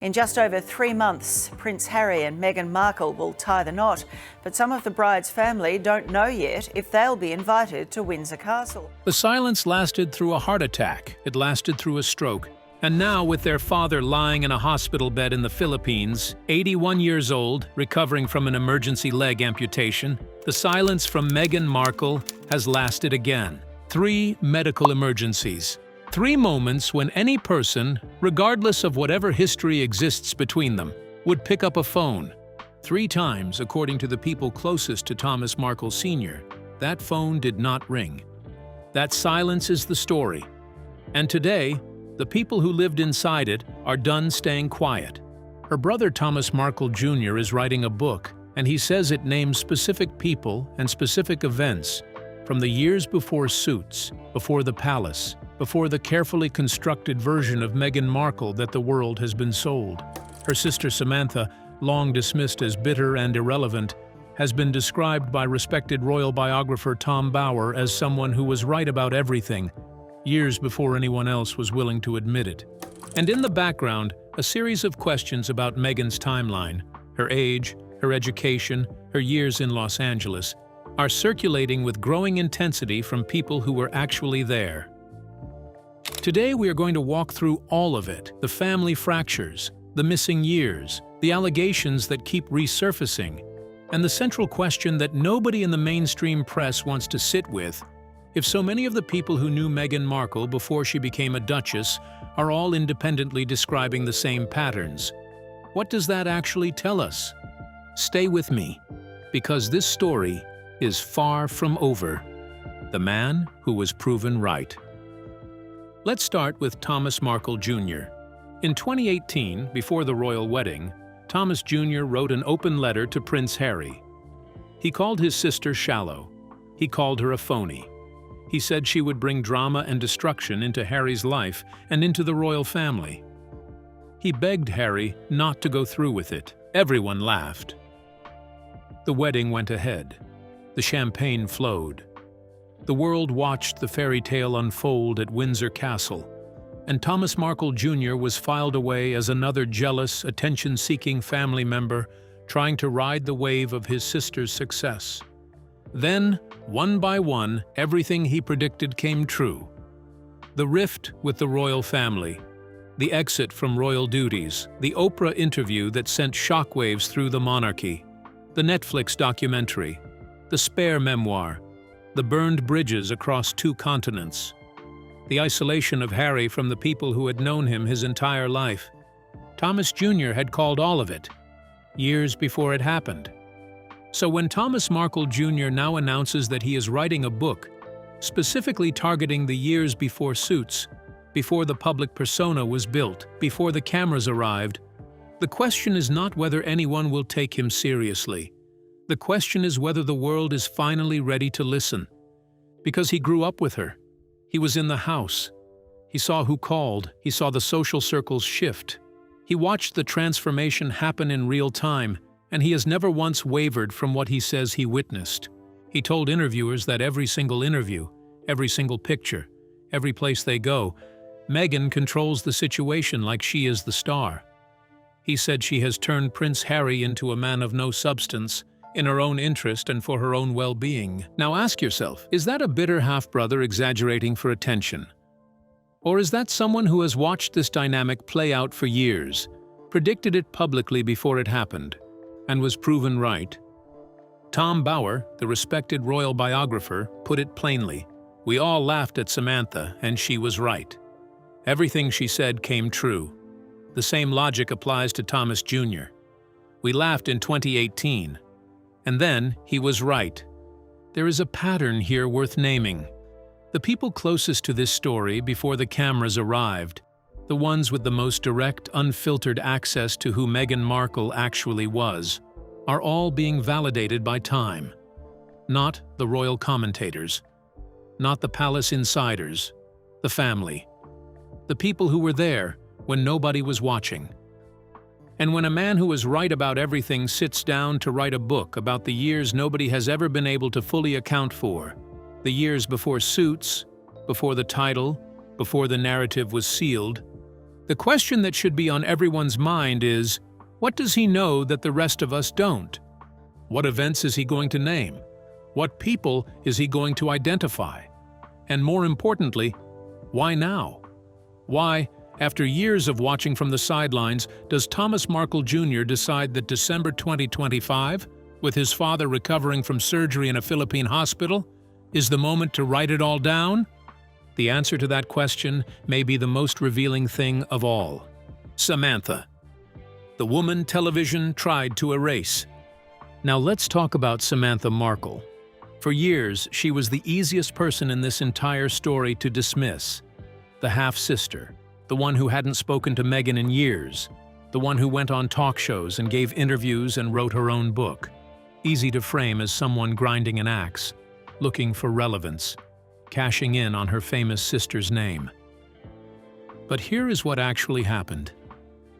In just over 3 months, Prince Harry and Meghan Markle will tie the knot, but some of the bride's family don't know yet if they'll be invited to Windsor Castle. The silence lasted through a heart attack, it lasted through a stroke, and now with their father lying in a hospital bed in the Philippines, 81 years old, recovering from an emergency leg amputation, the silence from Meghan Markle has lasted again. 3 medical emergencies. 3 moments when any person, regardless of whatever history exists between them, would pick up a phone. 3 times, according to the people closest to Thomas Markle Senior, that phone did not ring. That silence is the story. And today, the people who lived inside it are done staying quiet. Her brother Thomas Markle Jr. is writing a book, and he says it names specific people and specific events from the years before Suits, before the palace, before the carefully constructed version of Meghan Markle that the world has been sold. Her sister Samantha, long dismissed as bitter and irrelevant, has been described by respected royal biographer Tom Bower as someone who was right about everything, years before anyone else was willing to admit it. And in the background, a series of questions about Meghan's timeline, her age, her education, her years in Los Angeles, are circulating with growing intensity from people who were actually there. Today we are going to walk through all of it, the family fractures, the missing years, the allegations that keep resurfacing, and the central question that nobody in the mainstream press wants to sit with. If so many of the people who knew Meghan Markle before she became a duchess are all independently describing the same patterns, what does that actually tell us? Stay with me, because this story is far from over. The man who was proven right. Let's start with Thomas Markle Jr. In 2018, before the royal wedding, Thomas Jr. wrote an open letter to Prince Harry. He called his sister shallow. He called her a phony. He said she would bring drama and destruction into Harry's life and into the royal family. He begged Harry not to go through with it. Everyone laughed. The wedding went ahead. The champagne flowed. The world watched the fairy tale unfold at Windsor Castle, and Thomas Markle Jr. was filed away as another jealous, attention-seeking family member trying to ride the wave of his sister's success. Then, one by one, everything he predicted came true. The rift with the royal family, the exit from royal duties, the Oprah interview that sent shockwaves through the monarchy, the Netflix documentary, the Spare memoir, the burned bridges across 2 continents, the isolation of Harry from the people who had known him his entire life. Thomas Jr. had called all of it, years before it happened. So when Thomas Markle Jr. now announces that he is writing a book, specifically targeting the years before Suits, before the public persona was built, before the cameras arrived, the question is not whether anyone will take him seriously. The question is whether the world is finally ready to listen. Because he grew up with her. He was in the house. He saw who called. He saw the social circles shift. He watched the transformation happen in real time, and he has never once wavered from what he says he witnessed. He told interviewers that every single interview, every single picture, every place they go, Meghan controls the situation like she is the star. He said she has turned Prince Harry into a man of no substance, in her own interest and for her own well-being. Now ask yourself, is that a bitter half-brother exaggerating for attention? Or is that someone who has watched this dynamic play out for years, predicted it publicly before it happened, and was proven right? Tom Bower, the respected royal biographer, put it plainly. We all laughed at Samantha, and she was right. Everything she said came true. The same logic applies to Thomas Jr. We laughed in 2018. And then, he was right. There is a pattern here worth naming. The people closest to this story before the cameras arrived, the ones with the most direct, unfiltered access to who Meghan Markle actually was, are all being validated by time. Not the royal commentators. Not the palace insiders. The family. The people who were there when nobody was watching. And when a man who is right about everything sits down to write a book about the years nobody has ever been able to fully account for, the years before Suits, before the title, before the narrative was sealed, The question that should be on everyone's mind is, what does he know that the rest of us don't? What events is he going to name? What people is he going to identify? And more importantly, why now? Why, after years of watching from the sidelines, does Thomas Markle Jr. decide that December 2025, with his father recovering from surgery in a Philippine hospital, is the moment to write it all down? The answer to that question may be the most revealing thing of all. Samantha, the woman television tried to erase. Now let's talk about Samantha Markle. For years, she was the easiest person in this entire story to dismiss. The half-sister, the one who hadn't spoken to Meghan in years, the one who went on talk shows and gave interviews and wrote her own book. Easy to frame as someone grinding an axe, looking for relevance, cashing in on her famous sister's name. But here is what actually happened.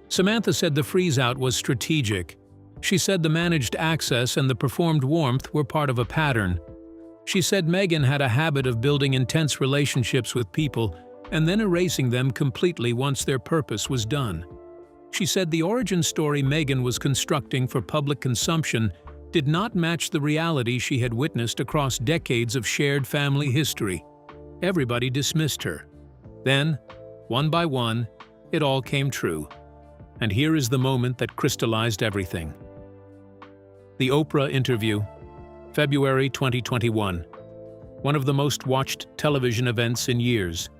Samantha said the freeze-out was strategic. She said the managed access and the performed warmth were part of a pattern. She said Meghan had a habit of building intense relationships with people and then erasing them completely once their purpose was done. She said the origin story Meghan was constructing for public consumption did not match the reality she had witnessed across decades of shared family history. Everybody dismissed her. Then, one by one, it all came true. And here is the moment that crystallized everything. The Oprah interview, February 2021. One of the most watched television events in years.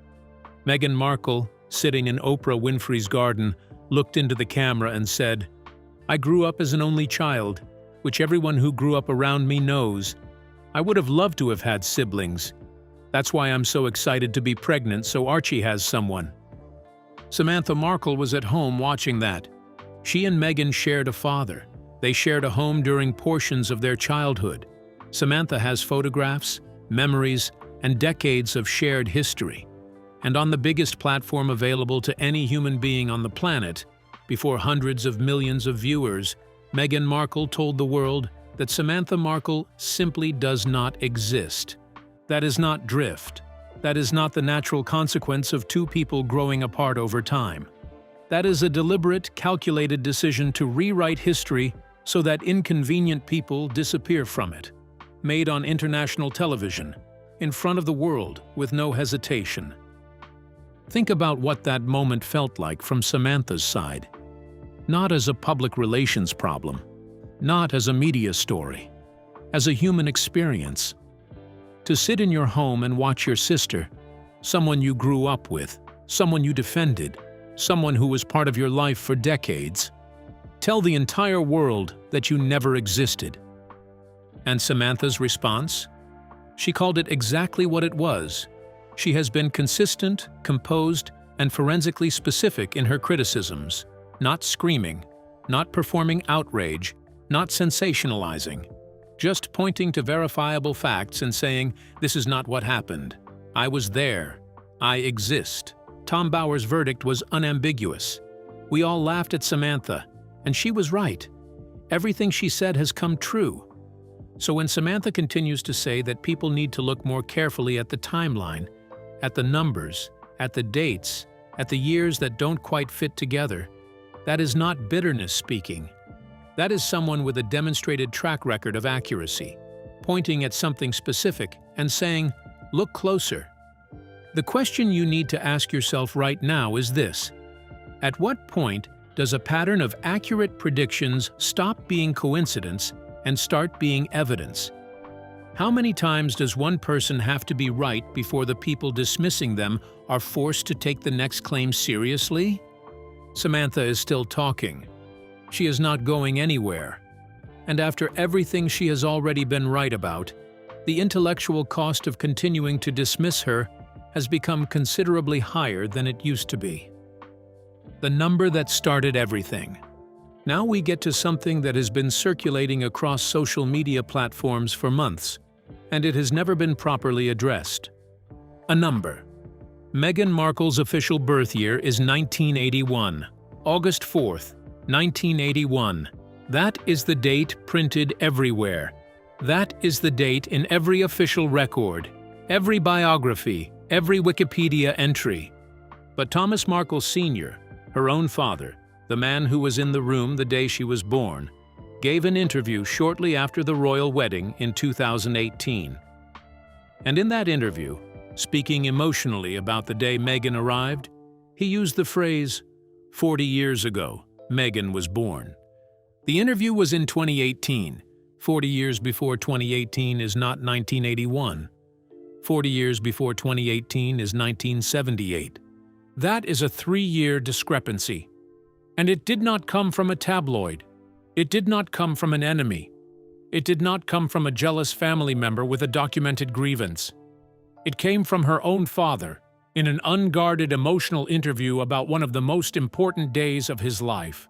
Meghan Markle, sitting in Oprah Winfrey's garden, looked into the camera and said, "I grew up as an only child, which everyone who grew up around me knows. I would have loved to have had siblings. That's why I'm so excited to be pregnant so Archie has someone." Samantha Markle was at home watching that. She and Meghan shared a father. They shared a home during portions of their childhood. Samantha has photographs, memories, and decades of shared history. And on the biggest platform available to any human being on the planet, before hundreds of millions of viewers, Meghan Markle told the world that Samantha Markle simply does not exist. That is not drift. That is not the natural consequence of two people growing apart over time. That is a deliberate, calculated decision to rewrite history so that inconvenient people disappear from it. Made on international television, in front of the world, with no hesitation. Think about what that moment felt like from Samantha's side. Not as a public relations problem, not as a media story, as a human experience. To sit in your home and watch your sister, someone you grew up with, someone you defended, someone who was part of your life for decades, tell the entire world that you never existed. And Samantha's response? She called it exactly what it was. She has been consistent, composed, and forensically specific in her criticisms. Not screaming, not performing outrage, not sensationalizing. Just pointing to verifiable facts and saying, "This is not what happened. I was there. I exist." Tom Bauer's verdict was unambiguous. We all laughed at Samantha, and she was right. Everything she said has come true. So when Samantha continues to say that people need to look more carefully at the timeline, at the numbers, at the dates, at the years that don't quite fit together, that is not bitterness speaking. That is someone with a demonstrated track record of accuracy, pointing at something specific and saying, "Look closer." The question you need to ask yourself right now is this: at what point does a pattern of accurate predictions stop being coincidence and start being evidence? How many times does one person have to be right before the people dismissing them are forced to take the next claim seriously? Samantha is still talking. She is not going anywhere. And after everything she has already been right about, the intellectual cost of continuing to dismiss her has become considerably higher than it used to be. The number that started everything. Now we get to something that has been circulating across social media platforms for months, and it has never been properly addressed. A number. Meghan Markle's official birth year is 1981, August 4th, 1981. That is the date printed everywhere. That is the date in every official record, every biography, every Wikipedia entry. But Thomas Markle Senior, her own father, the man who was in the room the day she was born, gave an interview shortly after the royal wedding in 2018. And in that interview, speaking emotionally about the day Meghan arrived, he used the phrase, 40 years ago, Meghan was born. The interview was in 2018. 40 years before 2018 is not 1981. 40 years before 2018 is 1978. That is a 3-year discrepancy. And it did not come from a tabloid. It did not come from an enemy. It did not come from a jealous family member with a documented grievance. It came from her own father, in an unguarded emotional interview about one of the most important days of his life.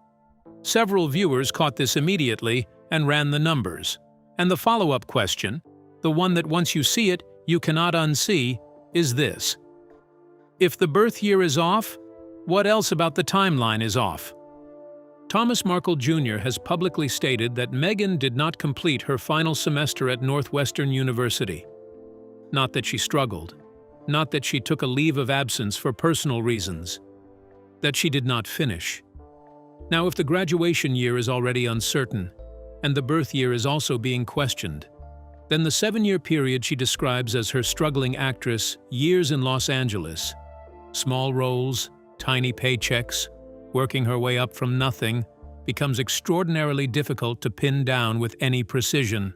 Several viewers caught this immediately and ran the numbers. And the follow-up question, the one that once you see it, you cannot unsee, is this. If the birth year is off, what else about the timeline is off? Thomas Markle Jr. has publicly stated that Meghan did not complete her final semester at Northwestern University. Not that she struggled, not that she took a leave of absence for personal reasons, that she did not finish. Now, if the graduation year is already uncertain, and the birth year is also being questioned, then the 7-year period she describes as her struggling actress years in Los Angeles, small roles, tiny paychecks, working her way up from nothing, becomes extraordinarily difficult to pin down with any precision.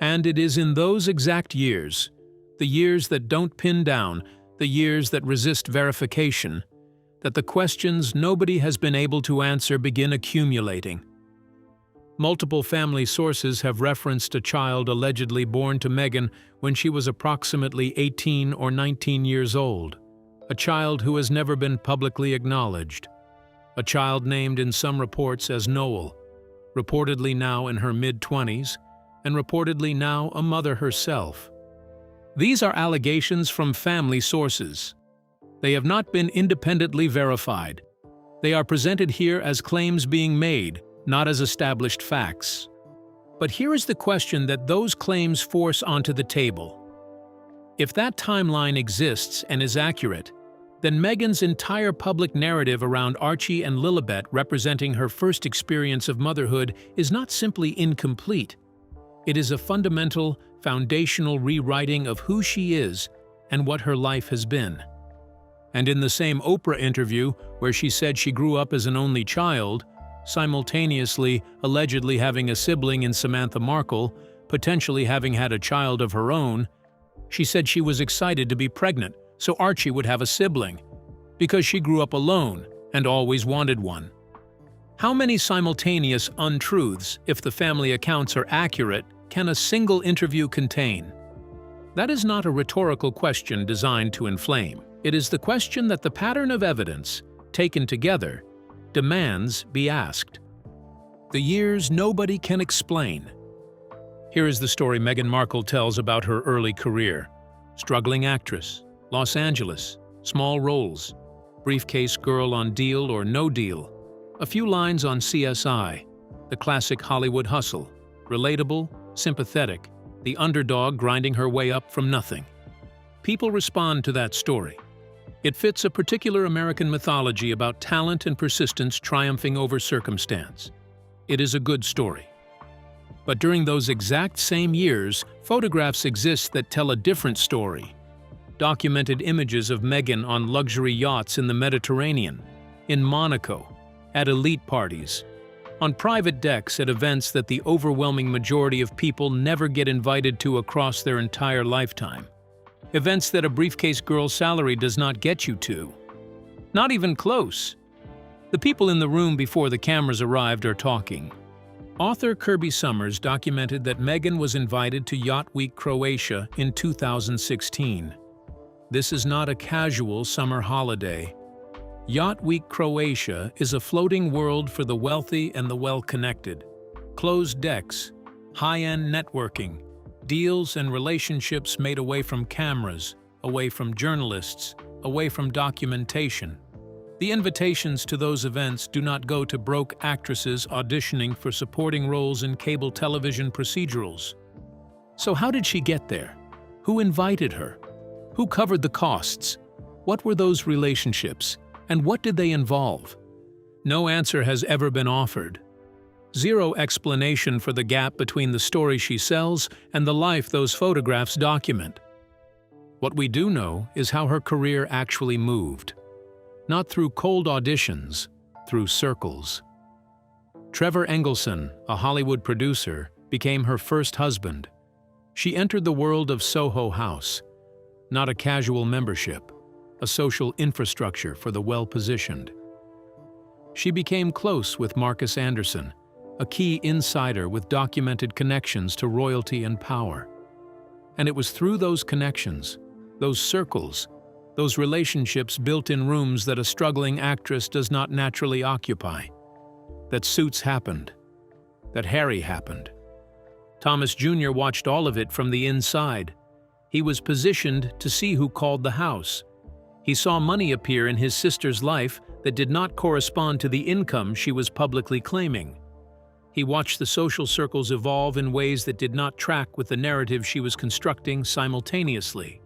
And it is in those exact years, the years that don't pin down, the years that resist verification, that the questions nobody has been able to answer begin accumulating. Multiple family sources have referenced a child allegedly born to Meghan when she was approximately 18 or 19 years old, a child who has never been publicly acknowledged, a child named in some reports as Noel, reportedly now in her mid-20s, and reportedly now a mother herself. These are allegations from family sources. They have not been independently verified. They are presented here as claims being made, not as established facts. But here is the question that those claims force onto the table. If that timeline exists and is accurate, then Meghan's entire public narrative around Archie and Lilibet representing her first experience of motherhood is not simply incomplete. It is a fundamental, foundational rewriting of who she is and what her life has been. And in the same Oprah interview, where she said she grew up as an only child, simultaneously allegedly having a sibling in Samantha Markle, potentially having had a child of her own, she said she was excited to be pregnant so Archie would have a sibling, because she grew up alone and always wanted one. How many simultaneous untruths, if the family accounts are accurate, can a single interview contain? That is not a rhetorical question designed to inflame. It is the question that the pattern of evidence, taken together, demands be asked. The years nobody can explain. Here is the story Meghan Markle tells about her early career. Struggling actress, Los Angeles, small roles, briefcase girl on Deal or No Deal, a few lines on CSI, the classic Hollywood hustle, relatable, sympathetic, the underdog grinding her way up from nothing. People respond to that story. It fits a particular American mythology about talent and persistence triumphing over circumstance. It is a good story. But during those exact same years, photographs exist that tell a different story. Documented images of Meghan on luxury yachts in the Mediterranean, in Monaco, at elite parties, on private decks at events that the overwhelming majority of people never get invited to across their entire lifetime. Events that a briefcase girl's salary does not get you to. Not even close. The people in the room before the cameras arrived are talking. Author Kirby Summers documented that Meghan was invited to Yacht Week Croatia in 2016. This is not a casual summer holiday. Yacht Week Croatia is a floating world for the wealthy and the well-connected. Closed decks, high-end networking, deals and relationships made away from cameras, away from journalists, away from documentation. The invitations to those events do not go to broke actresses auditioning for supporting roles in cable television procedurals. So how did she get there? Who invited her? Who covered the costs? What were those relationships? And what did they involve? No answer has ever been offered. Zero explanation for the gap between the story she sells and the life those photographs document. What we do know is how her career actually moved. Not through cold auditions, through circles. Trevor Engelson, a Hollywood producer, became her first husband. She entered the world of Soho House, not a casual membership, a social infrastructure for the well-positioned. She became close with Marcus Anderson, a key insider with documented connections to royalty and power. And it was through those connections, those circles, those relationships built in rooms that a struggling actress does not naturally occupy, that Suits happened, that Harry happened. Thomas Jr. watched all of it from the inside. He was positioned to see who called the house. He saw money appear in his sister's life that did not correspond to the income she was publicly claiming. He watched the social circles evolve in ways that did not track with the narrative she was constructing simultaneously.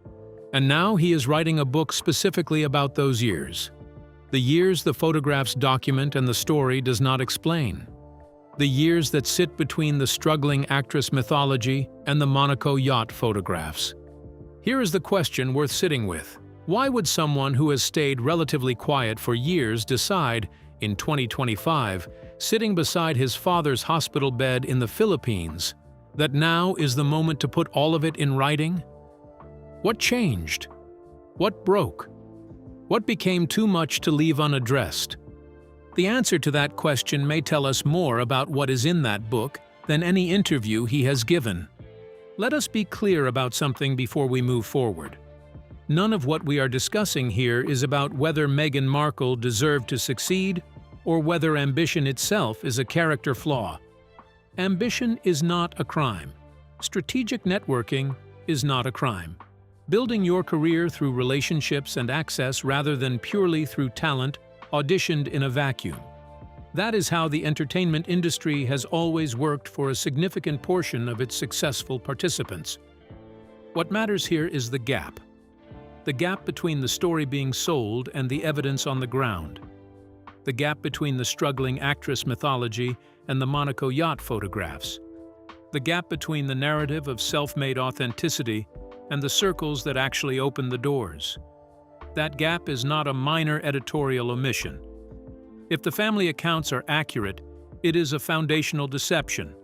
And now he is writing a book specifically about those years. The years the photographs document and the story does not explain. The years that sit between the struggling actress mythology and the Monaco yacht photographs. Here is the question worth sitting with. Why would someone who has stayed relatively quiet for years decide, in 2025, sitting beside his father's hospital bed in the Philippines, that now is the moment to put all of it in writing? What changed? What broke? What became too much to leave unaddressed? The answer to that question may tell us more about what is in that book than any interview he has given. Let us be clear about something before we move forward. None of what we are discussing here is about whether Meghan Markle deserved to succeed or whether ambition itself is a character flaw. Ambition is not a crime. Strategic networking is not a crime. Building your career through relationships and access rather than purely through talent auditioned in a vacuum. That is how the entertainment industry has always worked for a significant portion of its successful participants. What matters here is the gap. The gap between the story being sold and the evidence on the ground. The gap between the struggling actress mythology and the Monaco yacht photographs. The gap between the narrative of self-made authenticity and the circles that actually open the doors. That gap is not a minor editorial omission. If the family accounts are accurate, it is a foundational deception,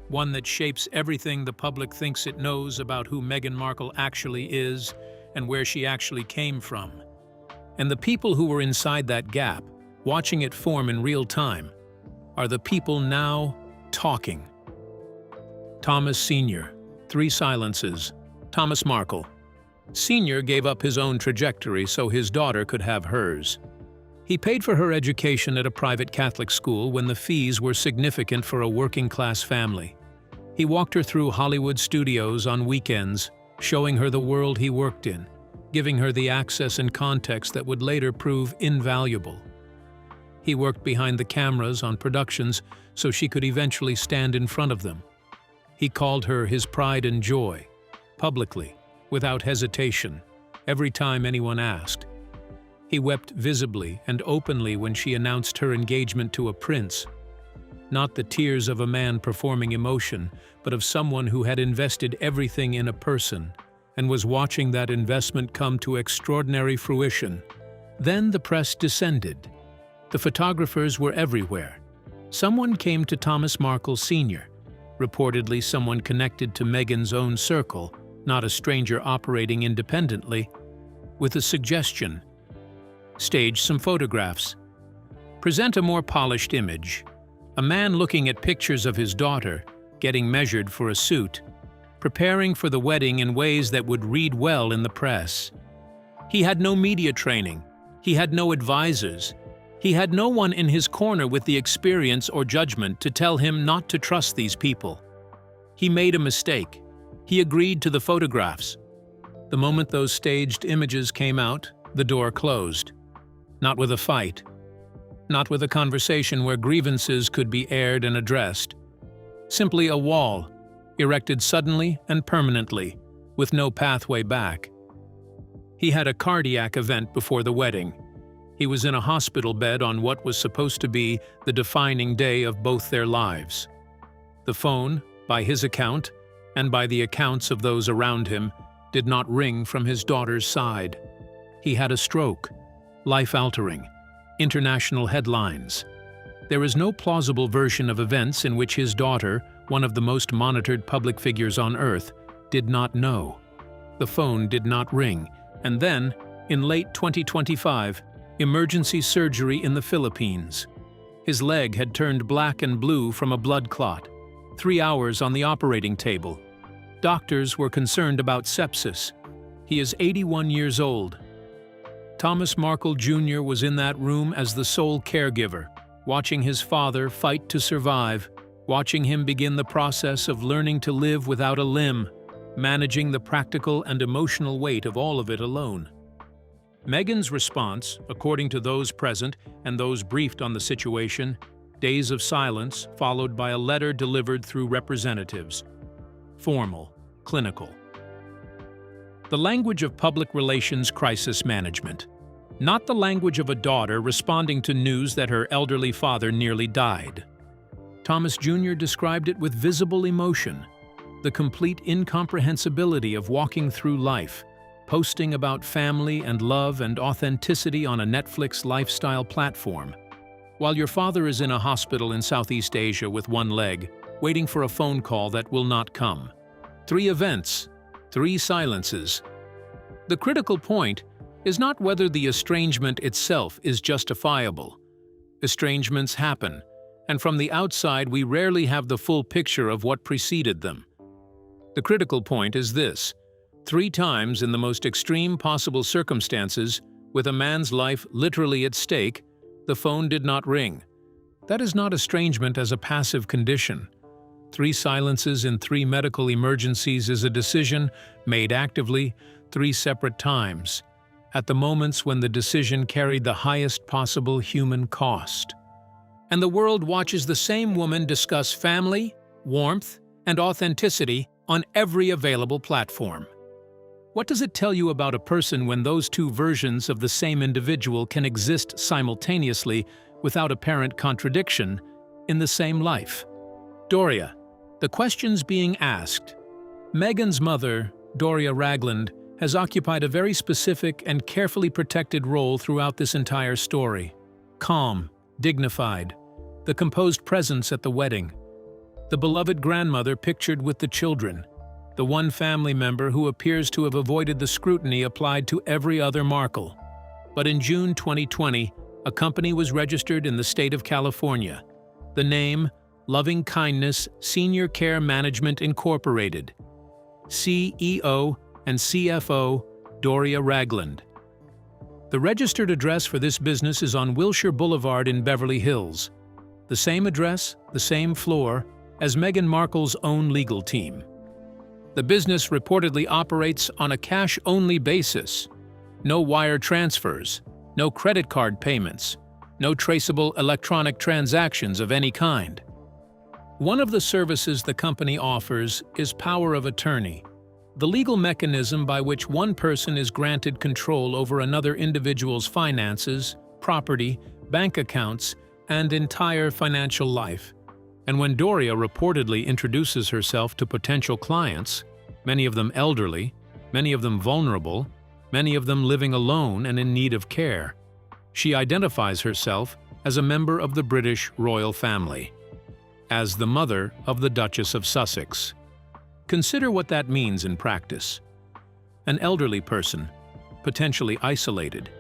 one that shapes everything the public thinks it knows about who Meghan Markle actually is and where she actually came from. And the people who were inside that gap, watching it form in real time, are the people now talking. Thomas Senior, 3 silences. Thomas Markle. Senior gave up his own trajectory so his daughter could have hers. He paid for her education at a private Catholic school when the fees were significant for a working-class family. He walked her through Hollywood studios on weekends, showing her the world he worked in, giving her the access and context that would later prove invaluable. He worked behind the cameras on productions so she could eventually stand in front of them. He called her his pride and joy, publicly, without hesitation, every time anyone asked. He wept visibly and openly when she announced her engagement to a prince. Not the tears of a man performing emotion, but of someone who had invested everything in a person and was watching that investment come to extraordinary fruition. Then the press descended. The photographers were everywhere. Someone came to Thomas Markle Senior, reportedly someone connected to Meghan's own circle, not a stranger operating independently, with a suggestion. Stage some photographs. Present a more polished image. A man looking at pictures of his daughter, getting measured for a suit, preparing for the wedding in ways that would read well in the press. He had no media training. He had no advisors. He had no one in his corner with the experience or judgment to tell him not to trust these people. He made a mistake. He agreed to the photographs. The moment those staged images came out, the door closed. Not with a fight. Not with a conversation where grievances could be aired and addressed. Simply a wall, erected suddenly and permanently, with no pathway back. He had a cardiac event before the wedding. He was in a hospital bed on what was supposed to be the defining day of both their lives. The phone, by his account, and by the accounts of those around him, did not ring from his daughter's side. He had a stroke, life-altering, international headlines. There is no plausible version of events in which his daughter, one of the most monitored public figures on Earth, did not know. The phone did not ring, and then, in late 2025, emergency surgery in the Philippines. His leg had turned black and blue from a blood clot. 3 hours on the operating table. Doctors were concerned about sepsis. He is 81 years old. Thomas Markle Jr. was in that room as the sole caregiver, watching his father fight to survive, watching him begin the process of learning to live without a limb, managing the practical and emotional weight of all of it alone. Meghan's response, according to those present and those briefed on the situation, days of silence followed by a letter delivered through representatives. Formal, clinical. The language of public relations crisis management. Not the language of a daughter responding to news that her elderly father nearly died. Thomas Jr. described it with visible emotion, the complete incomprehensibility of walking through life, posting about family and love and authenticity on a Netflix lifestyle platform, while your father is in a hospital in Southeast Asia with one leg, waiting for a phone call that will not come. 3 events, 3 silences. The critical point is not whether the estrangement itself is justifiable. Estrangements happen, and from the outside we rarely have the full picture of what preceded them. The critical point is this: 3 times in the most extreme possible circumstances, with a man's life literally at stake, the phone did not ring. That is not estrangement as a passive condition. 3 silences in 3 medical emergencies is a decision made actively 3 separate times, at the moments when the decision carried the highest possible human cost. And the world watches the same woman discuss family, warmth, and authenticity on every available platform. What does it tell you about a person when those 2 versions of the same individual can exist simultaneously without apparent contradiction in the same life? Doria. The questions being asked. Meghan's mother, Doria Ragland, has occupied a very specific and carefully protected role throughout this entire story. Calm, dignified, the composed presence at the wedding, the beloved grandmother pictured with the children, the one family member who appears to have avoided the scrutiny applied to every other Markle. But in June 2020, a company was registered in the state of California. The name, Loving Kindness Senior Care Management Incorporated. CEO and CFO, Doria Ragland. The registered address for this business is on Wilshire Boulevard in Beverly Hills. The same address, the same floor, as Meghan Markle's own legal team. The business reportedly operates on a cash-only basis. No wire transfers, no credit card payments, no traceable electronic transactions of any kind. One of the services the company offers is power of attorney, the legal mechanism by which one person is granted control over another individual's finances, property, bank accounts, and entire financial life. And when Doria reportedly introduces herself to potential clients, many of them elderly, many of them vulnerable, many of them living alone and in need of care, she identifies herself as a member of the British royal family, as the mother of the Duchess of Sussex. Consider what that means in practice. An elderly person, potentially isolated,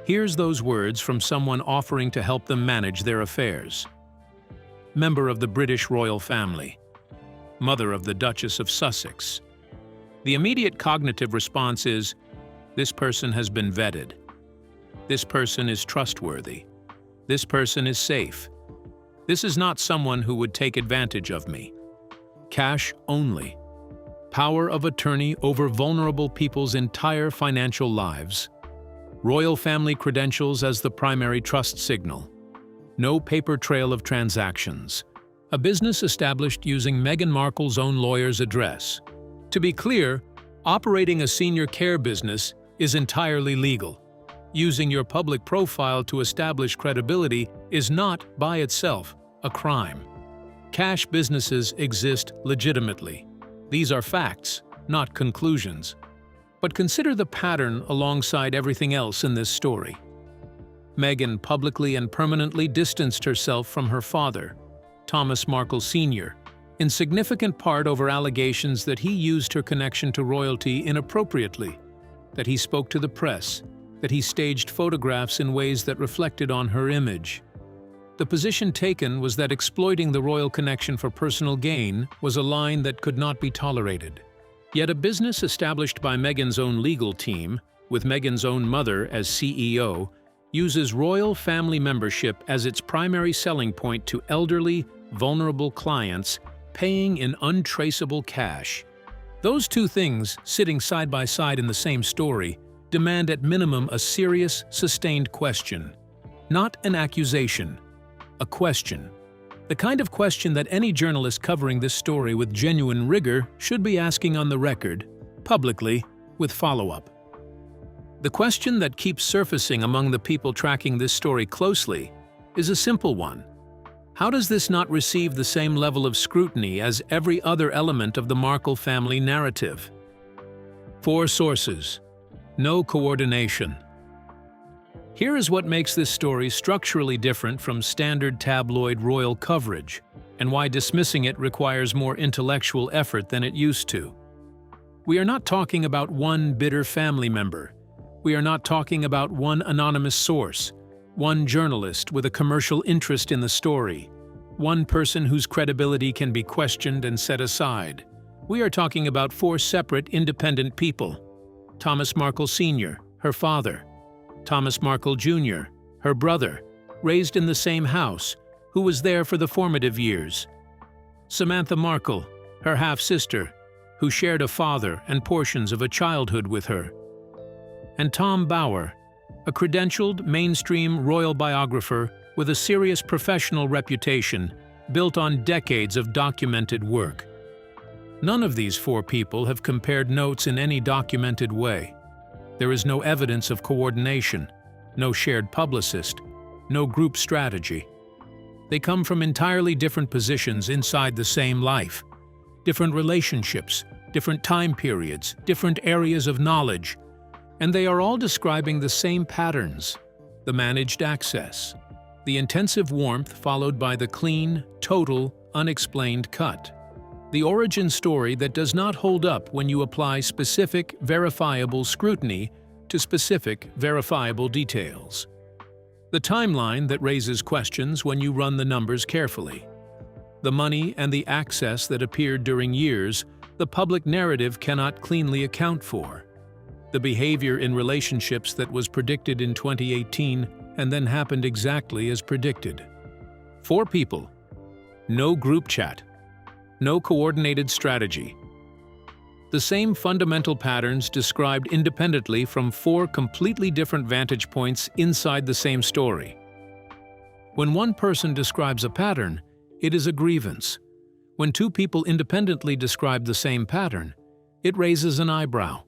hears those words from someone offering to help them manage their affairs. Member of the British royal family, mother of the Duchess of Sussex. The immediate cognitive response is, this person has been vetted. This person is trustworthy. This person is safe. This is not someone who would take advantage of me. Cash only. Power of attorney over vulnerable people's entire financial lives. Royal family credentials as the primary trust signal. No paper trail of transactions. A business established using Meghan Markle's own lawyer's address. To be clear, operating a senior care business is entirely legal. Using your public profile to establish credibility is not, by itself, a crime. Cash businesses exist legitimately. These are facts, not conclusions. But consider the pattern alongside everything else in this story. Meghan publicly and permanently distanced herself from her father, Thomas Markle Senior, in significant part over allegations that he used her connection to royalty inappropriately, that he spoke to the press, that he staged photographs in ways that reflected on her image. The position taken was that exploiting the royal connection for personal gain was a line that could not be tolerated. Yet a business established by Meghan's own legal team, with Meghan's own mother as CEO, uses royal family membership as its primary selling point to elderly, vulnerable clients, paying in untraceable cash. Those two things, sitting side by side in the same story, demand at minimum a serious, sustained question. Not an accusation, a question. The kind of question that any journalist covering this story with genuine rigor should be asking on the record, publicly, with follow-up. The question that keeps surfacing among the people tracking this story closely is a simple one. How does this not receive the same level of scrutiny as every other element of the Markle family narrative? 4 sources. No coordination. Here is what makes this story structurally different from standard tabloid royal coverage, and why dismissing it requires more intellectual effort than it used to. We are not talking about one bitter family member. We are not talking about one anonymous source, one journalist with a commercial interest in the story, one person whose credibility can be questioned and set aside. We are talking about 4 separate, independent people. Thomas Markle Senior, her father; Thomas Markle Jr., her brother, raised in the same house, who was there for the formative years; Samantha Markle, her half-sister, who shared a father and portions of a childhood with her; and Tom Bower, a credentialed, mainstream royal biographer with a serious professional reputation built on decades of documented work. None of these 4 people have compared notes in any documented way. There is no evidence of coordination, no shared publicist, no group strategy. They come from entirely different positions inside the same life, different relationships, different time periods, different areas of knowledge, and they are all describing the same patterns: the managed access, the intensive warmth followed by the clean, total, unexplained cut, the origin story that does not hold up when you apply specific, verifiable scrutiny to specific, verifiable details, the timeline that raises questions when you run the numbers carefully, the money and the access that appeared during years the public narrative cannot cleanly account for, the behavior in relationships that was predicted in 2018 and then happened exactly as predicted. 4 people, no group chat, no coordinated strategy. The same fundamental patterns described independently from 4 completely different vantage points inside the same story. When one person describes a pattern, it is a grievance. When 2 people independently describe the same pattern, it raises an eyebrow.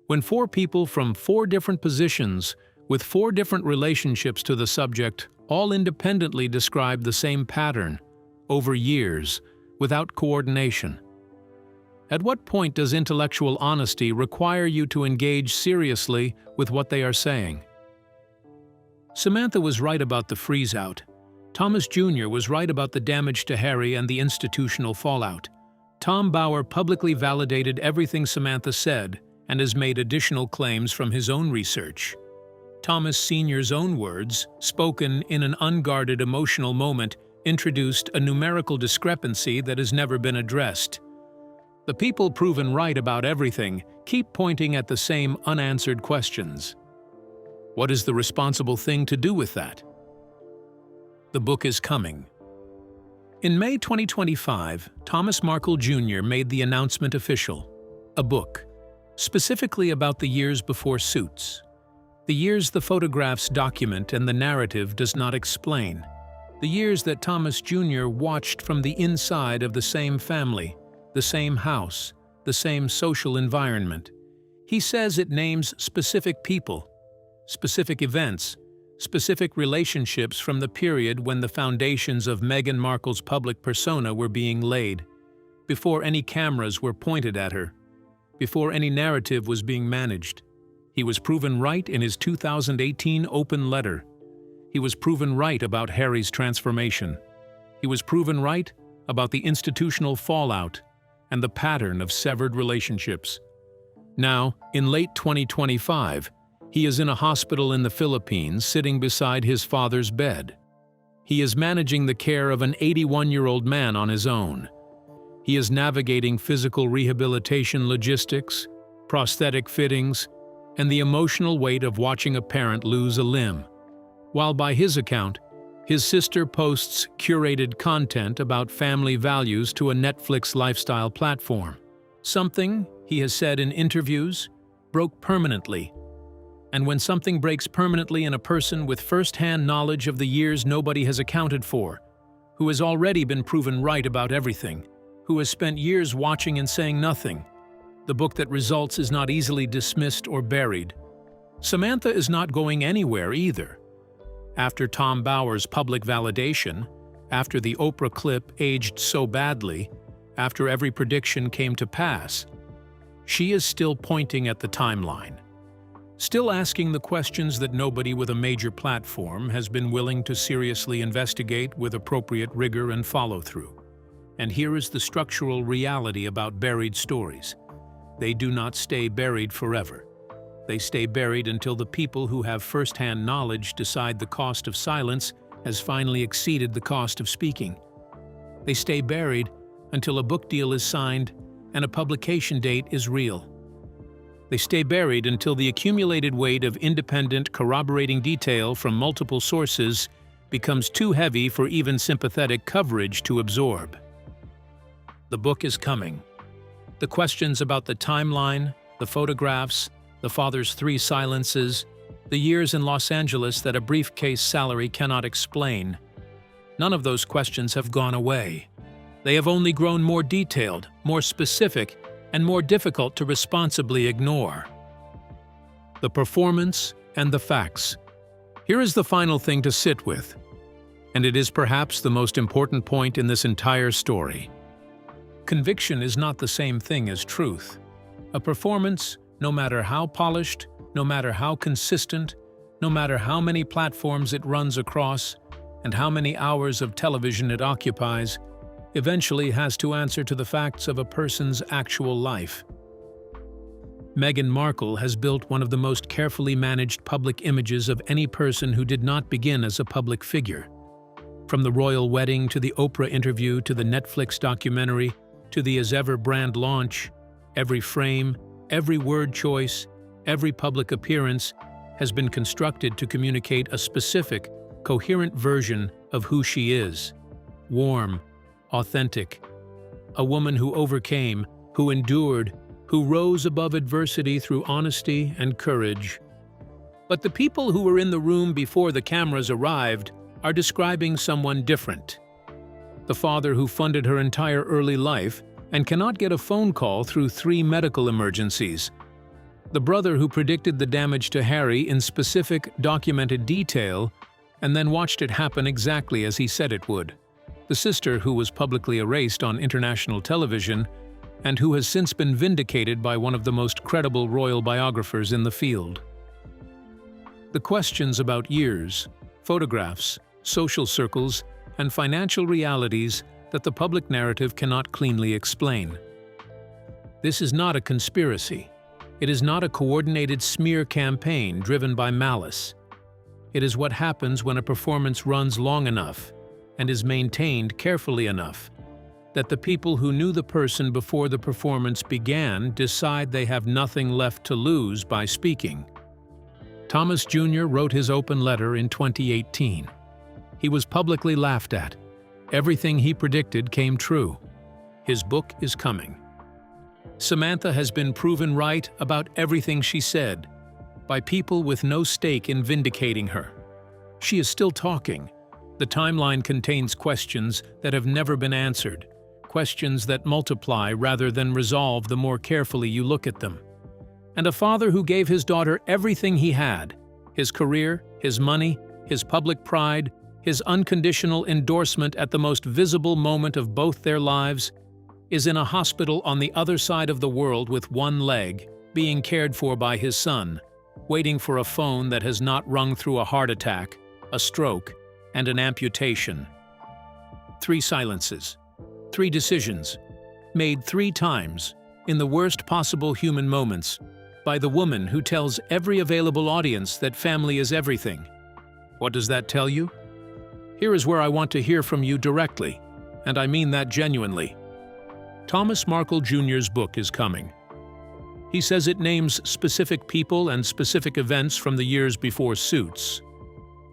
When 4 people from 4 different positions, with 4 different relationships to the subject, all independently describe the same pattern, over years, without coordination. At what point does intellectual honesty require you to engage seriously with what they are saying? Samantha was right about the freeze-out. Thomas Jr. was right about the damage to Harry and the institutional fallout. Tom Bower publicly validated everything Samantha said and has made additional claims from his own research. Thomas Sr.'s own words, spoken in an unguarded emotional moment, introduced a numerical discrepancy that has never been addressed. The people proven right about everything keep pointing at the same unanswered questions. What is the responsible thing to do with that? The book is coming. In May 2025, Thomas Markle Jr. made the announcement official: a book, specifically about the years before Suits. The years the photographs document and the narrative does not explain. The years that Thomas Jr. watched from the inside of the same family, the same house, the same social environment. He says it names specific people. specific events, specific relationships from the period when the foundations of Meghan Markle's public persona were being laid, before any cameras were pointed at her, before any narrative was being managed. He was proven right in his 2018 open letter. He was proven right about Harry's transformation. He was proven right about the institutional fallout and the pattern of severed relationships. Now, in late 2025, he is in a hospital in the Philippines sitting beside his father's bed. He is managing the care of an 81-year-old man on his own. He is navigating physical rehabilitation logistics, prosthetic fittings, and the emotional weight of watching a parent lose a limb. While by his account, his sister posts curated content about family values to a Netflix lifestyle platform. Something, he has said in interviews, broke permanently. And when something breaks permanently in a person with first-hand knowledge of the years nobody has accounted for, who has already been proven right about everything, who has spent years watching and saying nothing, the book that results is not easily dismissed or buried. Samantha is not going anywhere either. After Tom Bower's public validation, after the Oprah clip aged so badly, after every prediction came to pass, she is still pointing at the timeline, still asking the questions that nobody with a major platform has been willing to seriously investigate with appropriate rigor and follow-through. And here is the structural reality about buried stories. They do not stay buried forever. They stay buried until the people who have first-hand knowledge decide the cost of silence has finally exceeded the cost of speaking. They stay buried until a book deal is signed and a publication date is real. They stay buried until the accumulated weight of independent, corroborating detail from multiple sources becomes too heavy for even sympathetic coverage to absorb. The book is coming. The questions about the timeline, the photographs, the father's 3 silences, the years in Los Angeles that a briefcase salary cannot explain. None of those questions have gone away. They have only grown more detailed, more specific, and more difficult to responsibly ignore. The performance and the facts. Here is the final thing to sit with, and it is perhaps the most important point in this entire story. Conviction is not the same thing as truth. A performance, no matter how polished, no matter how consistent, no matter how many platforms it runs across, and how many hours of television it occupies, eventually has to answer to the facts of a person's actual life. Meghan Markle has built one of the most carefully managed public images of any person who did not begin as a public figure. From the royal wedding to the Oprah interview to the Netflix documentary to the As Ever brand launch, every frame, every word choice, every public appearance has been constructed to communicate a specific, coherent version of who she is. Warm, authentic. A woman who overcame, who endured, who rose above adversity through honesty and courage. But the people who were in the room before the cameras arrived are describing someone different. The father who funded her entire early life and cannot get a phone call through 3 medical emergencies. The brother who predicted the damage to Harry in specific, documented detail and then watched it happen exactly as he said it would. The sister who was publicly erased on international television and who has since been vindicated by one of the most credible royal biographers in the field. The questions about years, photographs, social circles, and financial realities that the public narrative cannot cleanly explain. This is not a conspiracy. It is not a coordinated smear campaign driven by malice. It is what happens when a performance runs long enough and is maintained carefully enough that the people who knew the person before the performance began decide they have nothing left to lose by speaking. Thomas Jr. wrote his open letter in 2018. He was publicly laughed at. Everything he predicted came true. His book is coming. Samantha has been proven right about everything she said by people with no stake in vindicating her. She is still talking. The timeline contains questions that have never been answered, questions that multiply rather than resolve the more carefully you look at them. And a father who gave his daughter everything he had, His career, his money, his public pride, his unconditional endorsement at the most visible moment of both their lives is in a hospital on the other side of the world with one leg, being cared for by his son, waiting for a phone that has not rung through a heart attack, a stroke, and an amputation. 3 silences, 3 decisions, made 3 times, in the worst possible human moments, by the woman who tells every available audience that family is everything. What does that tell you? Here is where I want to hear from you directly, and I mean that genuinely. Thomas Markle Jr.'s book is coming. He says it names specific people and specific events from the years before Suits,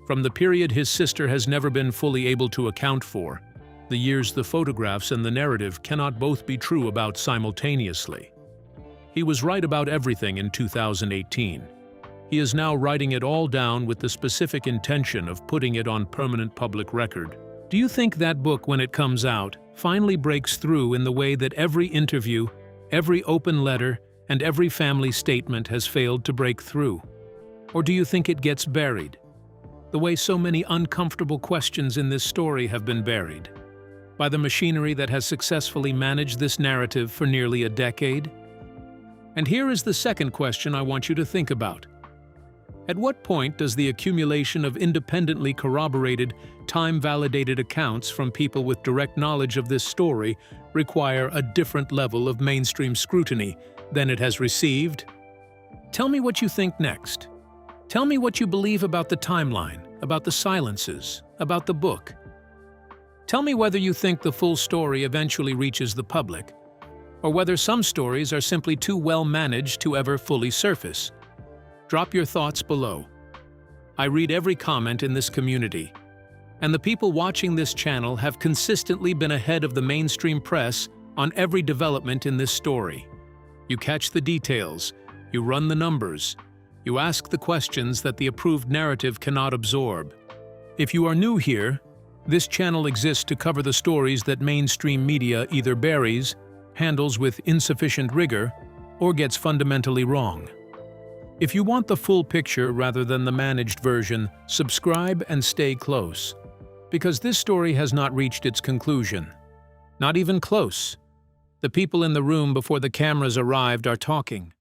from the period his sister has never been fully able to account for, the years the photographs and the narrative cannot both be true about simultaneously. He was right about everything in 2018. He is now writing it all down with the specific intention of putting it on permanent public record. Do you think that book, when it comes out, finally breaks through in the way that every interview, every open letter, and every family statement has failed to break through? Or do you think it gets buried, the way so many uncomfortable questions in this story have been buried, by the machinery that has successfully managed this narrative for nearly a decade? And here is the second question I want you to think about. At what point does the accumulation of independently corroborated, time-validated accounts from people with direct knowledge of this story require a different level of mainstream scrutiny than it has received? Tell me what you think next. Tell me what you believe about the timeline, about the silences, about the book. Tell me whether you think the full story eventually reaches the public, or whether some stories are simply too well managed to ever fully surface. Drop your thoughts below. I read every comment in this community, and the people watching this channel have consistently been ahead of the mainstream press on every development in this story. You catch the details, you run the numbers, you ask the questions that the approved narrative cannot absorb. If you are new here, this channel exists to cover the stories that mainstream media either buries, handles with insufficient rigor, or gets fundamentally wrong. If you want the full picture rather than the managed version, subscribe and stay close, because this story has not reached its conclusion. Not even close. The people in the room before the cameras arrived are talking.